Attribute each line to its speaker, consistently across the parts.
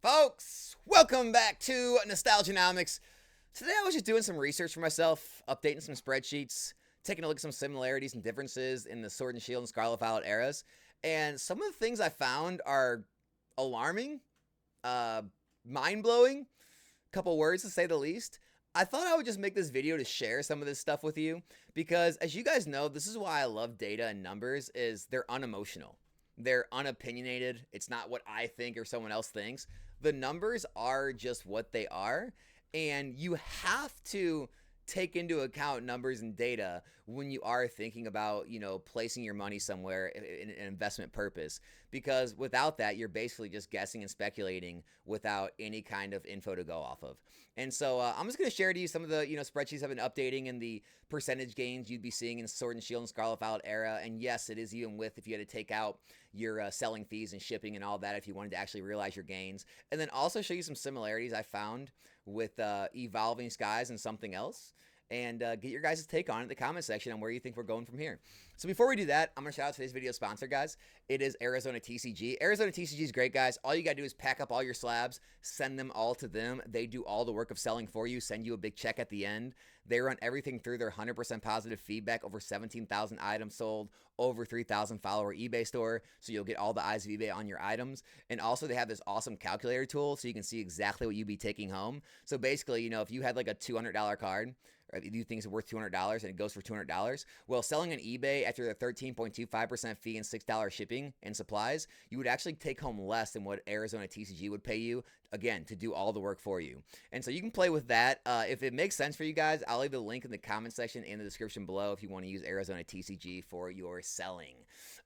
Speaker 1: Folks, welcome back to Nostalgianomics. Today I was just doing some research for myself, updating some spreadsheets, taking a look at some similarities and differences in the Sword and Shield and Scarlet Violet eras, and some of the things I found are alarming, uh, mind-blowing, couple words to say the least. I thought I would just make this video to share some of this stuff with you because, as you guys know, this is why I love data and numbers. Is they're unemotional, they're unopinionated. It's not what I think or someone else thinks. The numbers are just what they are, and you have to take into account numbers and data when you are thinking about, placing your money somewhere in an investment purpose, because without that, you're basically just guessing and speculating without any kind of info to go off of. And so I'm just going to share to you some of the spreadsheets I've been updating and the percentage gains you'd be seeing in Sword and Shield and Scarlet Violet era. And yes, it is even with if you had to take out your selling fees and shipping and all that if you wanted to actually realize your gains. And then also show you some similarities I found with Evolving Skies and something else, and get your guys' take on it in the comment section on where you think we're going from here. So before we do that, I'm going to shout out today's video sponsor, guys. It is Arizona TCG. Arizona TCG is great, guys. All you got to do is pack up all your slabs, send them all to them. They do all the work of selling for you, send you a big check at the end. They run everything through their 100% positive feedback, over 17,000 items sold, over 3,000 follower eBay store, so you'll get all the eyes of eBay on your items. And also they have this awesome calculator tool so you can see exactly what you'd be taking home. So basically, if you had like a $200 card, or if you think it's worth $200 and it goes for $200, well, selling on eBay after the 13.25% fee and $6 shipping and supplies, you would actually take home less than what Arizona TCG would pay you, again, to do all the work for you. And so you can play with that. If it makes sense for you guys, I'll leave the link in the comment section and the description below if you want to use Arizona TCG for your selling.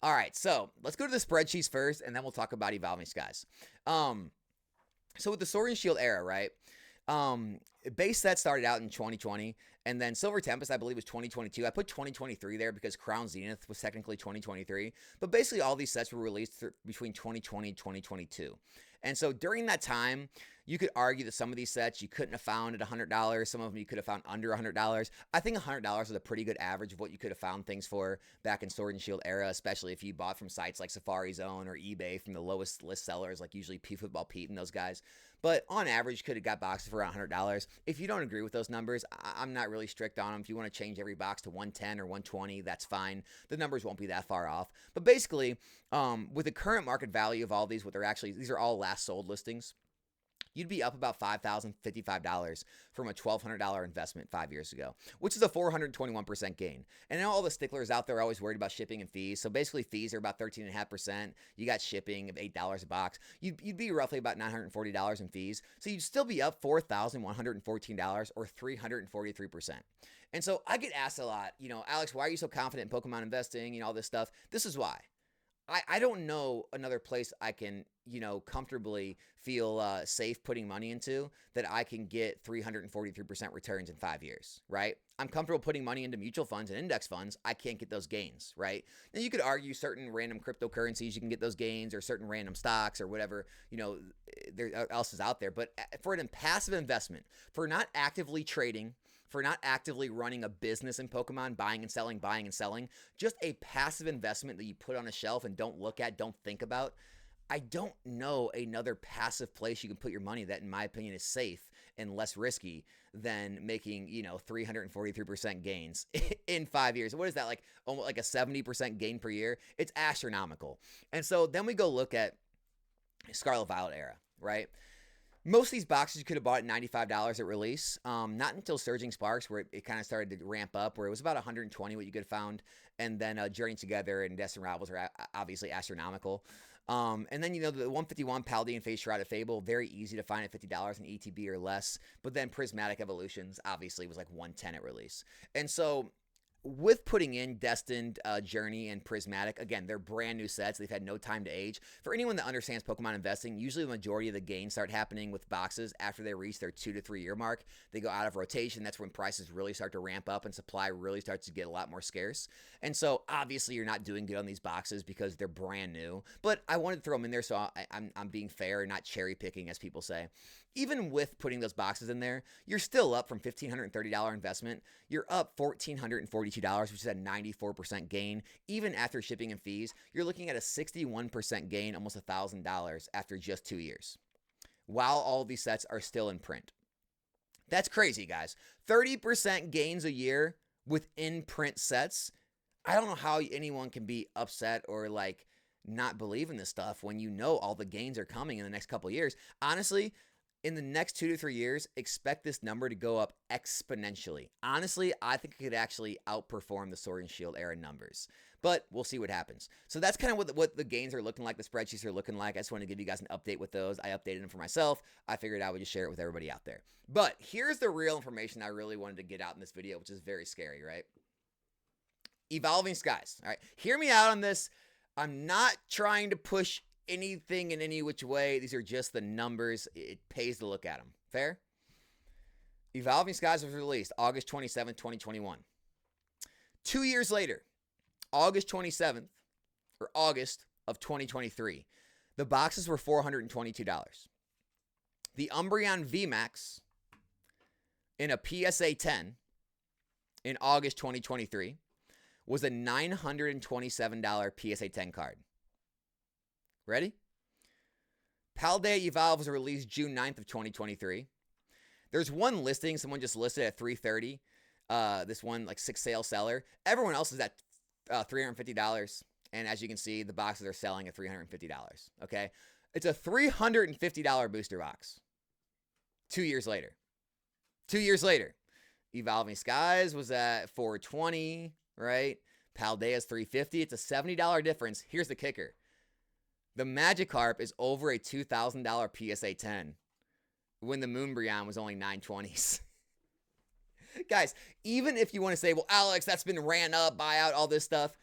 Speaker 1: All right, so let's go to the spreadsheets first, and then we'll talk about Evolving Skies. So with the Sword and Shield era, right? Base set started out in 2020, and then Silver Tempest, I believe, was 2022. I put 2023 there because Crown Zenith was technically 2023, but basically all these sets were released between 2020 and 2022. And so during that time, you could argue that some of these sets you couldn't have found at $100. Some of them you could have found under $100. I think $100 is a pretty good average of what you could have found things for back in Sword and Shield era, especially if you bought from sites like Safari Zone or eBay from the lowest list sellers, like usually Football Pete and those guys. But on average, you could have got boxes for around $100. If you don't agree with those numbers, I'm not really strict on them. If you want to change every box to 110 or 120, that's fine. The numbers won't be that far off. But basically, with the current market value of all these, these are all last sold listings, you'd be up about $5,055 from a $1,200 investment 5 years ago, which is a 421% gain. And now all the sticklers out there are always worried about shipping and fees. So basically fees are about 13.5%. You got shipping of $8 a box. You'd be roughly about $940 in fees. So you'd still be up $4,114 or 343%. And so I get asked a lot, Alex, why are you so confident in Pokemon investing, all this stuff? This is why. I don't know another place I can, comfortably feel safe putting money into that I can get 343% returns in 5 years, right? I'm comfortable putting money into mutual funds and index funds. I can't get those gains, right? Now, you could argue certain random cryptocurrencies, you can get those gains, or certain random stocks or whatever, there else is out there. But for an passive investment, for not actively trading, for not actively running a business in Pokemon, buying and selling, just a passive investment that you put on a shelf and don't look at, don't think about, I don't know another passive place you can put your money that, in my opinion, is safe and less risky than making, 343% gains in 5 years. What is that, like almost like a 70% gain per year? It's astronomical. And so then we go look at Scarlet Violet era, right? Most of these boxes you could have bought at $95 at release. Not until Surging Sparks, where it kind of started to ramp up, where it was about $120 what you could have found. And then Journey Together and Destined Rivals are obviously astronomical. And then, the 151 Paldea and Phase Shrouded Fable, very easy to find at $50 in ETB or less. But then Prismatic Evolutions obviously was like $110 at release. And so with putting in Destined, Journey, and Prismatic, again, they're brand new sets. They've had no time to age. For anyone that understands Pokemon investing, usually the majority of the gains start happening with boxes after they reach their 2 to 3 year mark. They go out of rotation. That's when prices really start to ramp up and supply really starts to get a lot more scarce. And so obviously you're not doing good on these boxes because they're brand new. But I wanted to throw them in there so I'm being fair and not cherry picking, as people say. Even with putting those boxes in there, you're still up from $1,530 investment. You're up $1,442, which is a 94% gain. Even after shipping and fees, you're looking at a 61% gain, almost $1,000 after just 2 years. while all these sets are still in print. That's crazy, guys. 30% gains a year with in-print sets. I don't know how anyone can be upset or like not believe in this stuff when you know all the gains are coming in the next couple of years. Honestly, in the next 2 to 3 years, expect this number to go up exponentially. Honestly, I think it could actually outperform the Sword and Shield era numbers. But we'll see what happens. So that's kind of what the gains are looking like, the spreadsheets are looking like. I just want to give you guys an update with those. I updated them for myself. I figured I would just share it with everybody out there. But here's the real information I really wanted to get out in this video, which is very scary, right? Evolving Skies. All right, hear me out on this. I'm not trying to push anything in any which way. These are just the numbers. It pays to look at them. Fair? Evolving Skies was released August 27th, 2021. 2 years later, August 27th, or August of 2023, the boxes were $422. The Umbreon VMAX in a PSA 10 in August 2023 was a $927 PSA 10 card. Ready? Paldea Evolve was released June 9th of 2023. There's one listing, someone just listed at $330. This one, like 6 sale seller. Everyone else is at $350. And as you can see, the boxes are selling at $350. Okay? It's a $350 booster box. 2 years later. 2 years later. Evolving Skies was at $420, right? Paldea's $350. It's a $70 difference. Here's the kicker. The Magikarp is over a $2,000 PSA 10 when the Moonbreon was only $920s. Guys, even if you want to say, well, Alex, that's been ran up, buyout, all this stuff.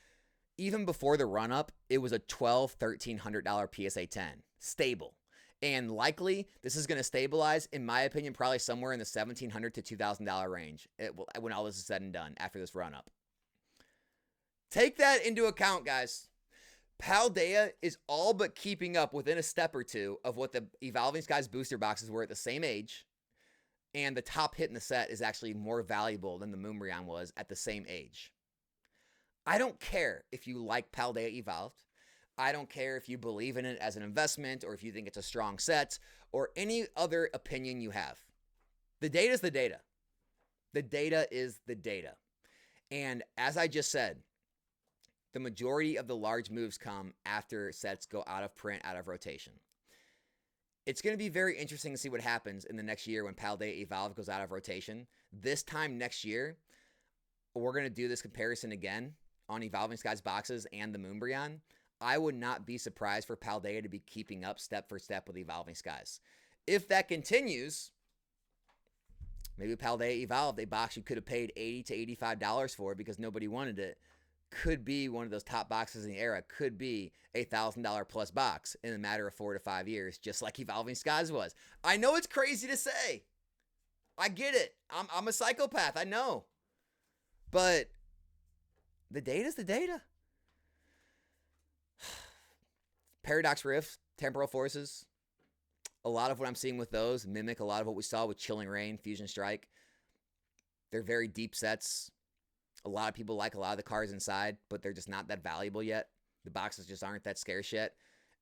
Speaker 1: Even before the run-up, it was a $1,200, $1,300 PSA 10. Stable. And likely, this is going to stabilize, in my opinion, probably somewhere in the $1,700 to $2,000 range when all this is said and done after this run-up. Take that into account, guys. Paldea is all but keeping up within a step or two of what the Evolving Skies booster boxes were at the same age. And the top hit in the set is actually more valuable than the Moonbreon was at the same age. I don't care if you like Paldea Evolved. I don't care if you believe in it as an investment or if you think it's a strong set or any other opinion you have. The data is the data. The data is the data. And as I just said, the majority of the large moves come after sets go out of print, out of rotation. It's going to be very interesting to see what happens in the next year when Paldea Evolve goes out of rotation. This time next year, we're going to do this comparison again on Evolving Skies boxes and the Moonbreon. I would not be surprised for Paldea to be keeping up step for step with Evolving Skies. If that continues, maybe Paldea Evolved, a box you could have paid $80 to $85 for because nobody wanted it, could be one of those top boxes in the era, could be a $1,000 plus box in a matter of 4 to 5 years, just like Evolving Skies was. I know it's crazy to say. I get it. I'm a psychopath. I know. But the data's the data. Paradox Rift, Temporal Forces. A lot of what I'm seeing with those mimic a lot of what we saw with Chilling Reign, Fusion Strike. They're very deep sets. A lot of people like a lot of the cards inside, but they're just not that valuable yet. The boxes just aren't that scarce yet.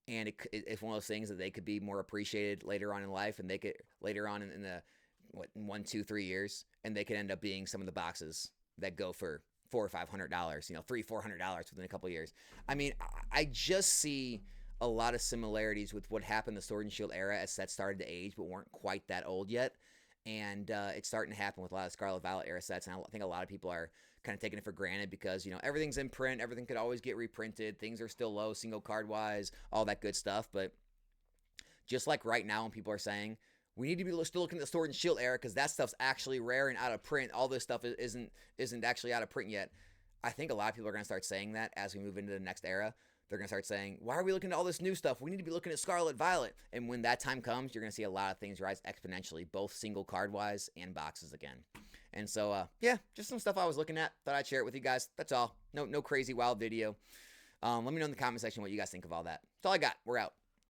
Speaker 1: And it's one of those things that they could be more appreciated later on in life, and they could later on in the 1, 2, 3 years, and they could end up being some of the boxes that go for $400 or $500, $300, $400 within a couple of years. I mean, I just see a lot of similarities with what happened in the Sword and Shield era as sets started to age, but weren't quite that old yet. And it's starting to happen with a lot of Scarlet Violet era sets, and I think a lot of people are kind of taking it for granted because, everything's in print, everything could always get reprinted, things are still low, single card wise, all that good stuff. But just like right now when people are saying, we need to be still looking at the Sword and Shield era because that stuff's actually rare and out of print, all this stuff isn't actually out of print yet. I think a lot of people are going to start saying that as we move into the next era. They're going to start saying, why are we looking at all this new stuff? We need to be looking at Scarlet Violet. And when that time comes, you're going to see a lot of things rise exponentially, both single card-wise and boxes again. And so, yeah, just some stuff I was looking at. Thought I'd share it with you guys. That's all. No crazy wild video. Let me know in the comment section what you guys think of all that. That's all I got. We're out.